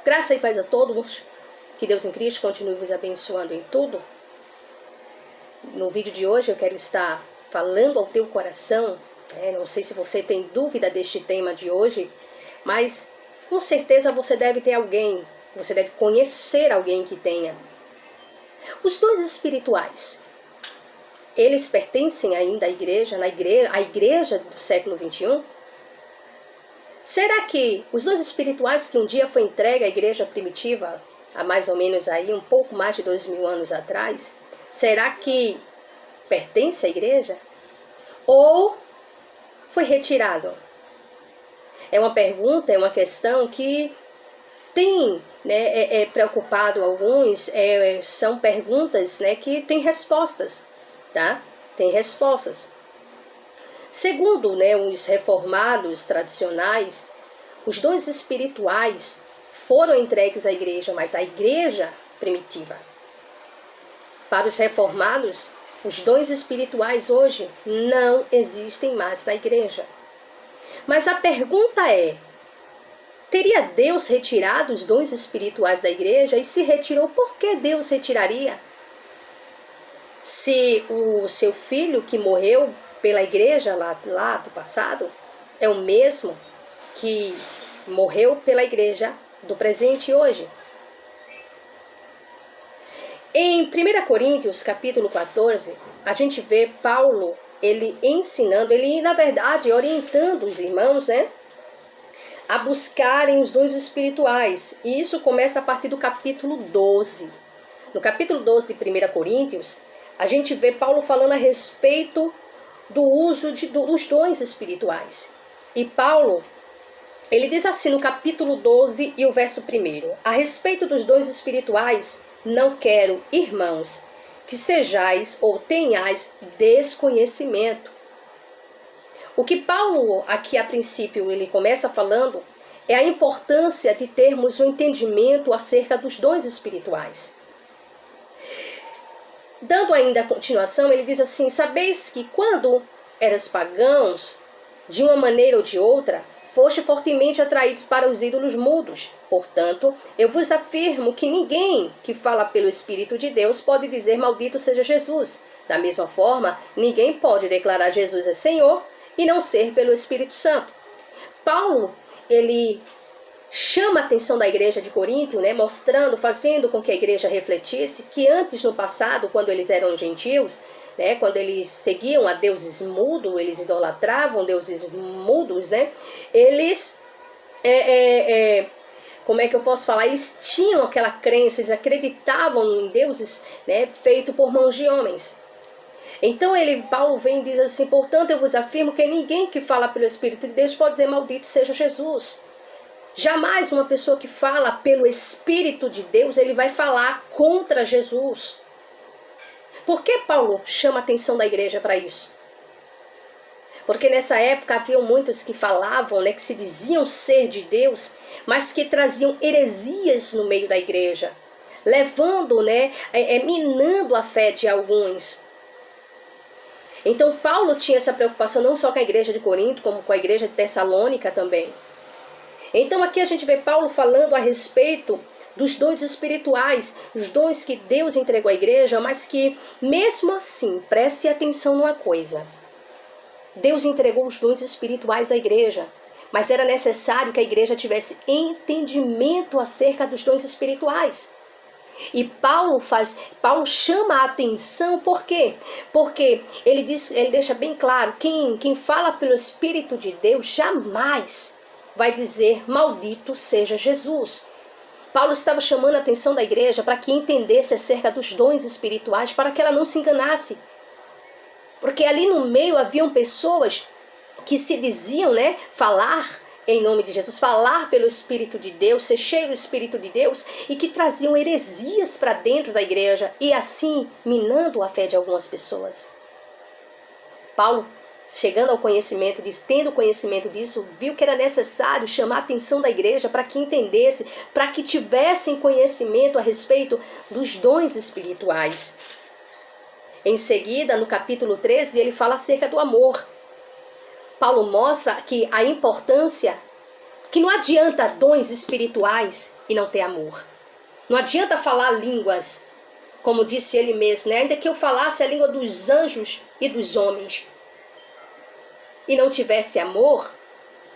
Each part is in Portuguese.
Graça e paz a todos. Que Deus em Cristo continue vos abençoando em tudo. No vídeo de hoje eu quero estar falando ao teu coração. Não sei se você tem dúvida deste tema de hoje, mas com certeza você deve ter alguém, você deve conhecer alguém que tenha. Os dons espirituais, eles pertencem ainda à igreja, à igreja do século XXI? Será que os dons espirituais que um dia foi entregue à igreja primitiva, há mais ou menos aí um pouco mais de 2000 anos atrás, será que pertence à igreja? Ou foi retirado? É uma pergunta, é uma questão que tem preocupado alguns, são perguntas que têm respostas, tá? Tem respostas. Segundo os reformados tradicionais, os dons espirituais foram entregues à igreja, mas à igreja primitiva. Para os reformados, os dons espirituais hoje não existem mais na igreja. Mas a pergunta é, teria Deus retirado os dons espirituais da igreja? E se retirou, por que Deus retiraria? Se o seu filho que morreu pela igreja lá do passado é o mesmo que morreu pela igreja do presente hoje. Em 1 Coríntios capítulo 14, a gente vê Paulo, ele ensinando, ele na verdade orientando os irmãos, a buscarem os dons espirituais. E isso começa a partir do capítulo 12. No capítulo 12 de 1 Coríntios, a gente vê Paulo falando a respeito do uso dos dons espirituais. E Paulo, ele diz assim no capítulo 12 e o verso 1: a respeito dos dons espirituais, não quero, irmãos, que sejais ou tenhais desconhecimento. O que Paulo aqui a princípio ele começa falando é a importância de termos um entendimento acerca dos dons espirituais. Dando ainda a continuação, ele diz assim: sabeis que quando eras pagãos, de uma maneira ou de outra, foste fortemente atraídos para os ídolos mudos. Portanto, eu vos afirmo que ninguém que fala pelo Espírito de Deus pode dizer maldito seja Jesus. Da mesma forma, ninguém pode declarar Jesus é Senhor e não ser pelo Espírito Santo. Paulo, ele chama a atenção da igreja de Corinto, mostrando, fazendo com que a igreja refletisse que antes, no passado, quando eles eram gentios, quando eles seguiam a deuses mudos, eles idolatravam deuses mudos, eles, como é que eu posso falar? Eles tinham aquela crença, eles acreditavam em deuses feitos por mãos de homens. Então Paulo vem e diz assim: portanto eu vos afirmo que ninguém que fala pelo Espírito de Deus pode dizer maldito seja Jesus. Jamais uma pessoa que fala pelo Espírito de Deus, ele vai falar contra Jesus. Por que Paulo chama a atenção da igreja para isso? Porque nessa época havia muitos que falavam, que se diziam ser de Deus, mas que traziam heresias no meio da igreja, levando, minando a fé de alguns. Então Paulo tinha essa preocupação não só com a igreja de Corinto, como com a igreja de Tessalônica também. Então aqui a gente vê Paulo falando a respeito dos dons espirituais, os dons que Deus entregou à igreja, mas que mesmo assim, preste atenção numa coisa. Deus entregou os dons espirituais à igreja, mas era necessário que a igreja tivesse entendimento acerca dos dons espirituais. E Paulo chama a atenção, por quê? Porque ele deixa bem claro, quem fala pelo Espírito de Deus jamais vai dizer maldito seja Jesus. Paulo estava chamando a atenção da igreja para que entendesse acerca dos dons espirituais, para que ela não se enganasse. Porque ali no meio haviam pessoas que se diziam, falar em nome de Jesus, falar pelo Espírito de Deus, ser cheio do Espírito de Deus, e que traziam heresias para dentro da igreja e assim minando a fé de algumas pessoas. Paulo, chegando ao conhecimento disso, tendo conhecimento disso, viu que era necessário chamar a atenção da igreja para que entendesse, para que tivessem conhecimento a respeito dos dons espirituais. Em seguida, no capítulo 13, ele fala acerca do amor. Paulo mostra que a importância que não adianta dons espirituais e não ter amor. Não adianta falar línguas, como disse ele mesmo, né? Ainda que eu falasse a língua dos anjos e dos homens e não tivesse amor,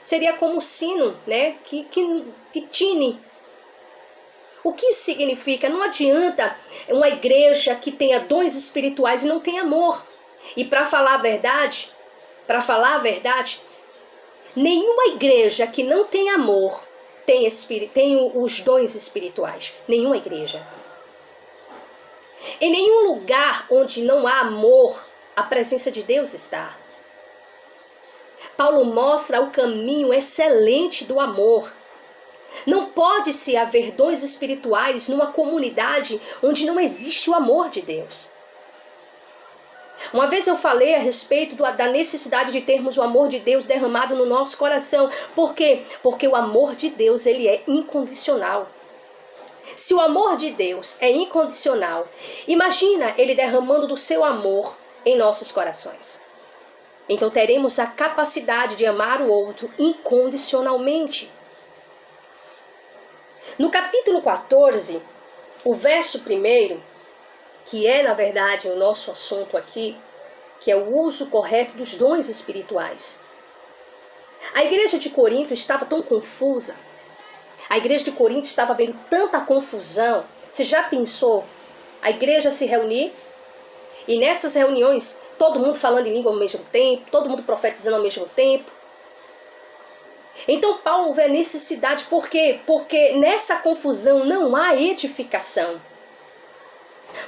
seria como um sino, né? que tine. O que isso significa? Não adianta uma igreja que tenha dons espirituais e não tenha amor. E para falar a verdade, nenhuma igreja que não tem amor tem os dons espirituais. Nenhuma igreja. Em nenhum lugar onde não há amor, a presença de Deus está. Paulo mostra o caminho excelente do amor. Não pode-se haver dons espirituais numa comunidade onde não existe o amor de Deus. Uma vez eu falei a respeito da necessidade de termos o amor de Deus derramado no nosso coração. Por quê? Porque o amor de Deus, ele é incondicional. Se o amor de Deus é incondicional, imagina ele derramando do seu amor em nossos corações. Então teremos a capacidade de amar o outro incondicionalmente. No capítulo 14, o verso 1, que é na verdade o nosso assunto aqui, que é o uso correto dos dons espirituais. A igreja de Corinto estava tão confusa. A igreja de Corinto estava vendo tanta confusão. Você já pensou a igreja se reunir e nessas reuniões todo mundo falando em língua ao mesmo tempo, todo mundo profetizando ao mesmo tempo? Então Paulo vê a necessidade, por quê? Porque nessa confusão não há edificação.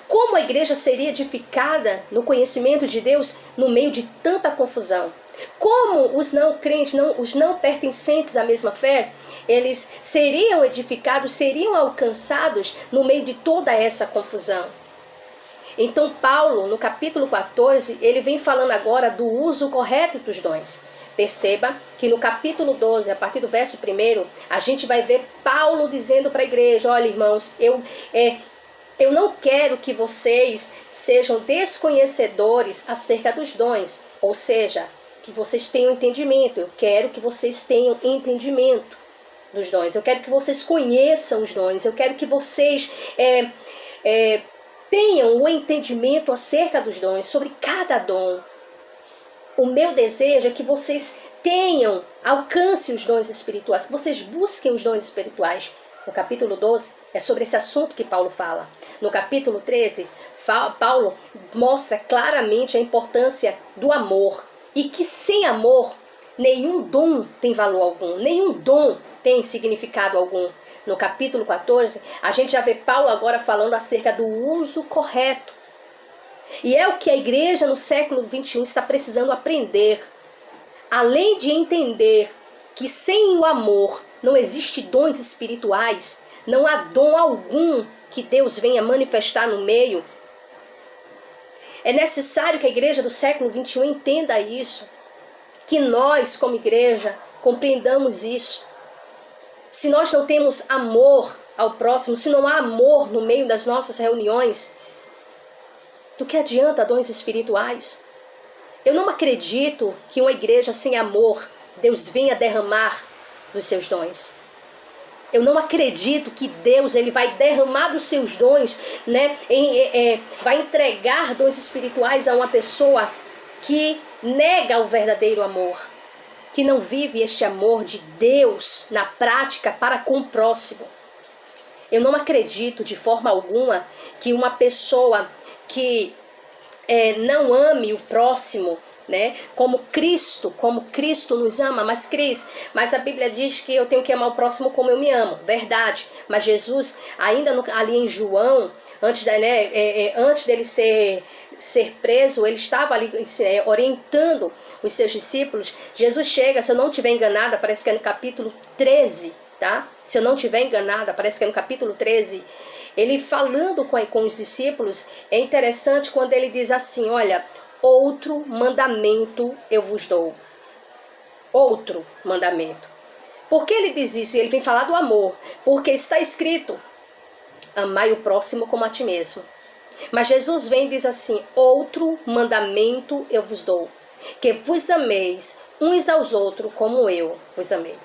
Como a igreja seria edificada no conhecimento de Deus no meio de tanta confusão? Como os não crentes, os não pertencentes à mesma fé, eles seriam edificados, seriam alcançados no meio de toda essa confusão? Então Paulo, no capítulo 14, ele vem falando agora do uso correto dos dons. Perceba que no capítulo 12, a partir do verso 1, a gente vai ver Paulo dizendo para a igreja: olha, irmãos, eu não quero que vocês sejam desconhecedores acerca dos dons, ou seja, que vocês tenham entendimento. Eu quero que vocês tenham entendimento dos dons. Eu quero que vocês conheçam os dons. Eu quero que vocês tenham o entendimento acerca dos dons, sobre cada dom. O meu desejo é que vocês alcancem os dons espirituais, que vocês busquem os dons espirituais. No capítulo 12, é sobre esse assunto que Paulo fala. No capítulo 13, Paulo mostra claramente a importância do amor. E que sem amor, nenhum dom tem valor algum, nenhum dom tem significado algum. No capítulo 14, a gente já vê Paulo agora falando acerca do uso correto. E é o que a igreja no século XXI está precisando aprender. Além de entender que sem o amor não existe dons espirituais, não há dom algum que Deus venha manifestar no meio, é necessário que a igreja do século XXI entenda isso, que nós, como igreja, compreendamos isso. Se nós não temos amor ao próximo, se não há amor no meio das nossas reuniões, do que adianta dons espirituais? Eu não acredito que uma igreja sem amor, Deus venha derramar dos seus dons. Eu não acredito que Deus ele vai derramar dos seus dons, né? Vai entregar dons espirituais a uma pessoa que nega o verdadeiro amor, que não vive este amor de Deus na prática para com o próximo. Eu não acredito de forma alguma que uma pessoa que não ame o próximo, né? Como Cristo nos ama. Mas a Bíblia diz que eu tenho que amar o próximo como eu me amo, verdade. Mas Jesus, ainda ali em João, antes dele ser preso, ele estava ali orientando os seus discípulos. Jesus chega, se eu não estiver enganada, parece que é no capítulo 13, tá? Se eu não estiver enganada, parece que é no capítulo 13. Ele falando com os discípulos, é interessante quando ele diz assim: olha, outro mandamento eu vos dou. Outro mandamento. Por que ele diz isso? Ele vem falar do amor. Porque está escrito: amai o próximo como a ti mesmo. Mas Jesus vem e diz assim: outro mandamento eu vos dou, que vos ameis uns aos outros como eu vos amei.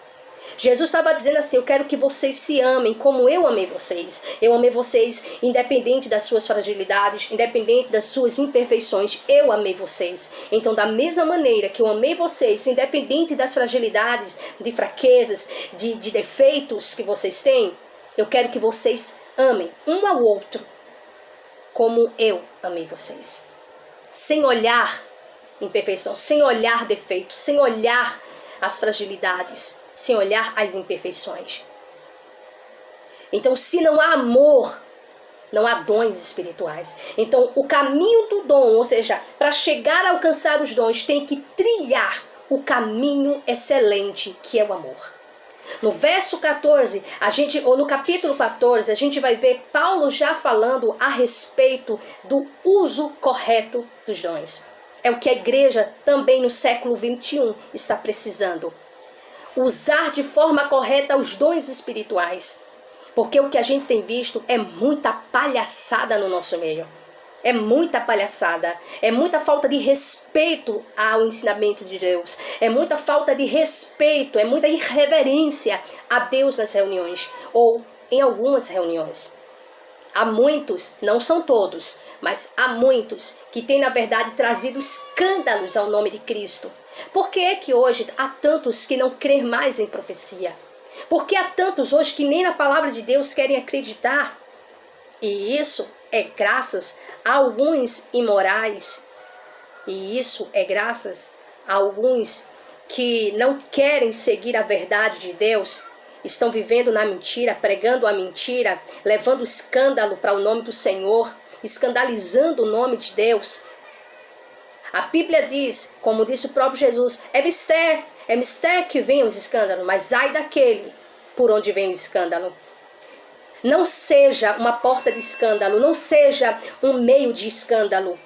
Jesus estava dizendo assim, eu quero que vocês se amem como eu amei vocês. Eu amei vocês independente das suas fragilidades, independente das suas imperfeições. Eu amei vocês. Então, da mesma maneira que eu amei vocês, independente das fragilidades, de fraquezas, de defeitos que vocês têm, eu quero que vocês amem um ao outro como eu amei vocês. Sem olhar imperfeição, sem olhar defeitos, sem olhar as fragilidades, sem olhar as imperfeições. Então, se não há amor, não há dons espirituais. Então, o caminho do dom, ou seja, para chegar a alcançar os dons, tem que trilhar o caminho excelente, que é o amor. No verso 14, ou no capítulo 14, a gente vai ver Paulo já falando a respeito do uso correto dos dons. É o que a igreja também no século 21 está precisando. Usar de forma correta os dons espirituais. Porque o que a gente tem visto é muita palhaçada no nosso meio. É muita palhaçada. É muita falta de respeito ao ensinamento de Deus. É muita falta de respeito, é muita irreverência a Deus nas reuniões. Ou em algumas reuniões. Há muitos, não são todos, mas há muitos que têm na verdade trazido escândalos ao nome de Cristo. Por que é que hoje há tantos que não creem mais em profecia? Por que há tantos hoje que nem na palavra de Deus querem acreditar? E isso é graças a alguns imorais. E isso é graças a alguns que não querem seguir a verdade de Deus. Estão vivendo na mentira, pregando a mentira, levando escândalo para o nome do Senhor, escandalizando o nome de Deus. A Bíblia diz, como disse o próprio Jesus, é mistério que vem os escândalos, mas ai daquele por onde vem o escândalo. Não seja uma porta de escândalo, não seja um meio de escândalo,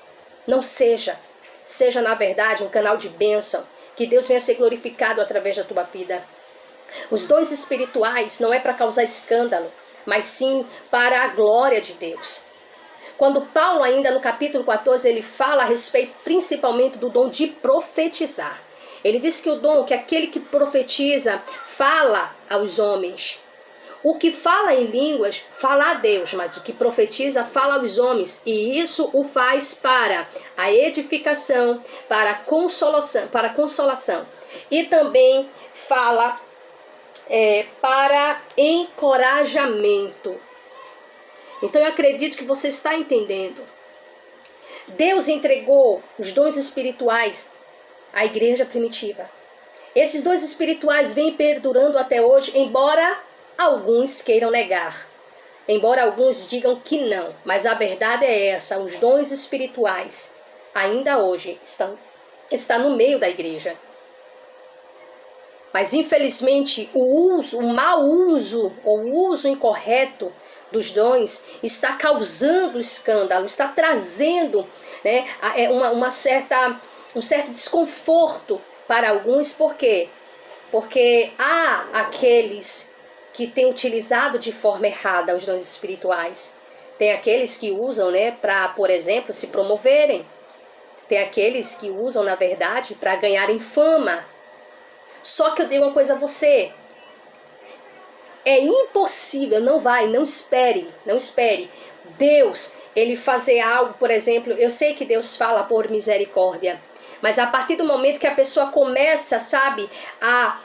não seja. Seja na verdade um canal de bênção, que Deus venha ser glorificado através da tua vida. Os dons espirituais não é para causar escândalo, mas sim para a glória de Deus. Quando Paulo ainda no capítulo 14, ele fala a respeito principalmente do dom de profetizar. Ele diz que o dom, que aquele que profetiza, fala aos homens. O que fala em línguas, fala a Deus, mas o que profetiza, fala aos homens. E isso o faz para a edificação, para a consolação. E também fala para encorajamento. Então eu acredito que você está entendendo. Deus entregou os dons espirituais à igreja primitiva. Esses dons espirituais vêm perdurando até hoje, embora alguns queiram negar. Embora alguns digam que não. Mas a verdade é essa, os dons espirituais ainda hoje estão no meio da igreja. Mas infelizmente o mau uso, ou o uso incorreto dos dons está causando escândalo, está trazendo, né, um certo desconforto para alguns. Por quê? Porque há aqueles que têm utilizado de forma errada os dons espirituais. Tem aqueles que usam, né, para, por exemplo, se promoverem. Tem aqueles que usam, na verdade, para ganharem fama. Só que eu dei uma coisa a você. É impossível, não espere. Deus, ele fazer algo, por exemplo, eu sei que Deus fala por misericórdia, mas a partir do momento que a pessoa começa, sabe, a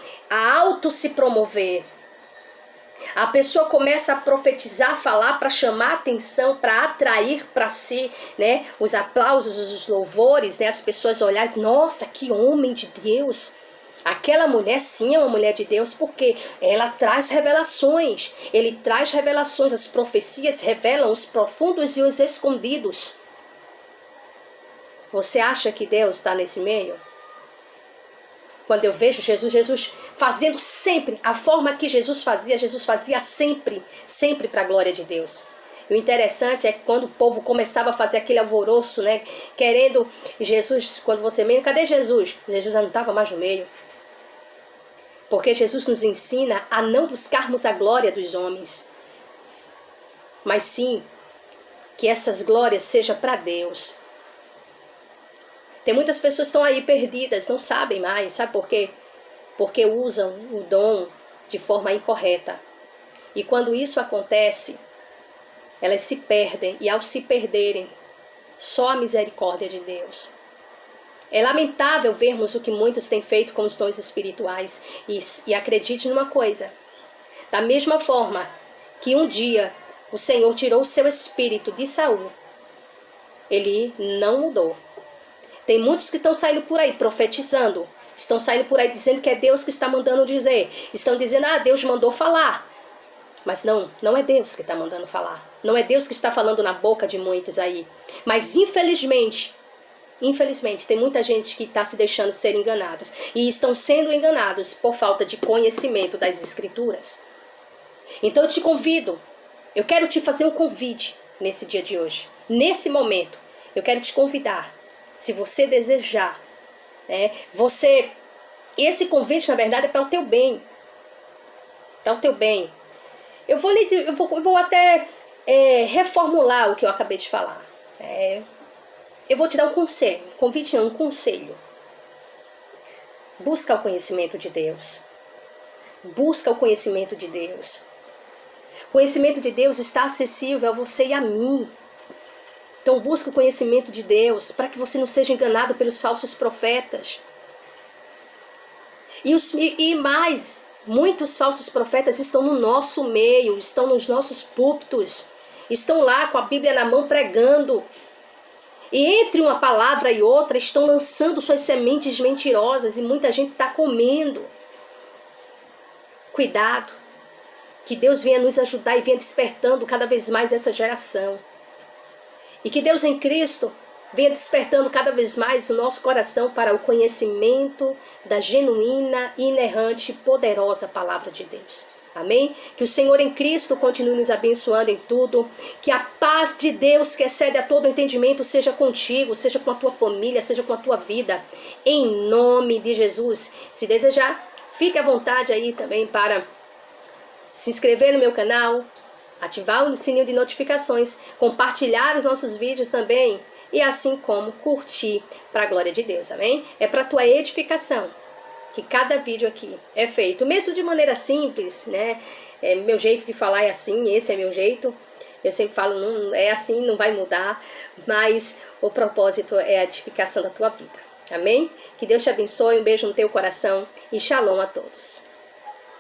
auto se promover, a pessoa começa a profetizar, falar para chamar atenção, para atrair para si, né, os aplausos, os louvores, né, as pessoas olharem, nossa, que homem de Deus. Aquela mulher sim é uma mulher de Deus, porque ela traz revelações. Ele traz revelações, as profecias revelam os profundos e os escondidos. Você acha que Deus está nesse meio? Quando eu vejo Jesus fazendo sempre, a forma que Jesus fazia sempre para a glória de Deus. E o interessante é que quando o povo começava a fazer aquele alvoroço, né, querendo Jesus, quando você meio, cadê Jesus? Jesus já não estava mais no meio. Porque Jesus nos ensina a não buscarmos a glória dos homens, mas sim que essas glórias sejam para Deus. Tem muitas pessoas que estão aí perdidas, não sabem mais, sabe por quê? Porque usam o dom de forma incorreta. E quando isso acontece, elas se perdem, e ao se perderem, só a misericórdia de Deus. É lamentável vermos o que muitos têm feito com os dons espirituais. E acredite numa coisa, da mesma forma que um dia o Senhor tirou o seu espírito de Saul, ele não mudou. Tem muitos que estão saindo por aí profetizando, estão saindo por aí dizendo que é Deus que está mandando dizer, estão dizendo, Deus mandou falar. Mas não é Deus que está mandando falar. Não é Deus que está falando na boca de muitos aí. Mas infelizmente, tem muita gente que está se deixando ser enganados. E estão sendo enganados por falta de conhecimento das Escrituras. Então eu te convido, eu quero te fazer um convite nesse dia de hoje. Nesse momento, eu quero te convidar, se você desejar, esse convite na verdade é para o teu bem. Para o teu bem. Eu vou até reformular o que eu acabei de falar. Eu vou te dar um conselho. Convite não, um conselho. Busca o conhecimento de Deus. Busca o conhecimento de Deus. O conhecimento de Deus está acessível a você e a mim. Então busca o conhecimento de Deus para que você não seja enganado pelos falsos profetas. E mais, muitos falsos profetas estão no nosso meio, estão nos nossos púlpitos, estão lá com a Bíblia na mão pregando. E entre uma palavra e outra estão lançando suas sementes mentirosas e muita gente está comendo. Cuidado, que Deus venha nos ajudar e venha despertando cada vez mais essa geração. E que Deus em Cristo venha despertando cada vez mais o nosso coração para o conhecimento da genuína, inerrante, poderosa palavra de Deus. Amém? Que o Senhor em Cristo continue nos abençoando em tudo. Que a paz de Deus, que excede a todo entendimento, seja contigo, seja com a tua família, seja com a tua vida. Em nome de Jesus. Se desejar, fique à vontade aí também para se inscrever no meu canal, ativar o sininho de notificações, compartilhar os nossos vídeos também e assim como curtir para a glória de Deus, amém? É para a tua edificação que cada vídeo aqui é feito, mesmo de maneira simples, né? Meu jeito de falar é assim, esse é meu jeito. Eu sempre falo, não é assim, não vai mudar, mas o propósito é a edificação da tua vida, amém? Que Deus te abençoe, um beijo no teu coração e shalom a todos.